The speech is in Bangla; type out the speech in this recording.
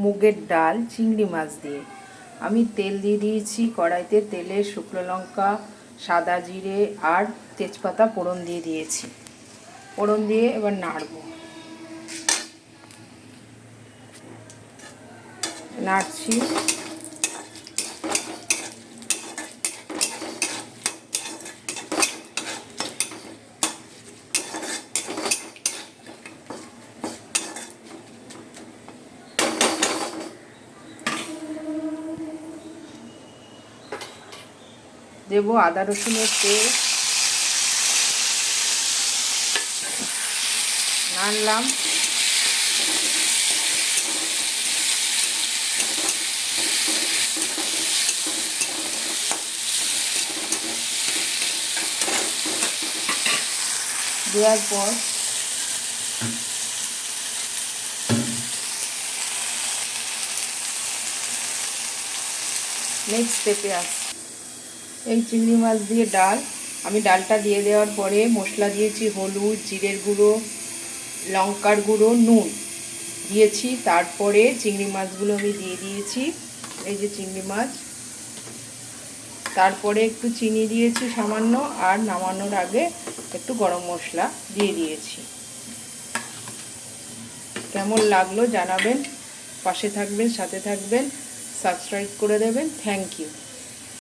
মুগের ডাল চিংড়ি মাছ দিয়ে। আমি তেল দিয়ে দিয়েছি কড়াইতে, তেলে শুকনো লঙ্কা, সাদা জিরে আর তেজপাতা ফোড়ন দিয়ে দিয়েছি। ফোড়ন দিয়ে এবার নাড়ছি। দেব আদা রসুনের পেস্ট, নাড়লাম। দেওয়ার পর নেক্সট স্টেপে আসছি। এই চিংড়ি মাছ দিয়ে ডাল, আমি ডালটা দিয়ে দেওয়ার পরে মশলা দিয়েছি, হলুদ, জিরের গুঁড়ো, লঙ্কার গুঁড়ো, নুন দিয়েছি। তারপরে চিংড়ি মাছগুলো আমি দিয়ে দিয়েছি, এই যে চিংড়ি মাছ। তারপরে একটু চিনি দিয়েছি সামান্য, আর নামানোর আগে একটু গরম মশলা দিয়ে দিয়েছি। কেমন লাগলো জানাবেন, পাশে থাকবেন, সাথে থাকবেন, সাবস্ক্রাইব করে দেবেন। Thank you.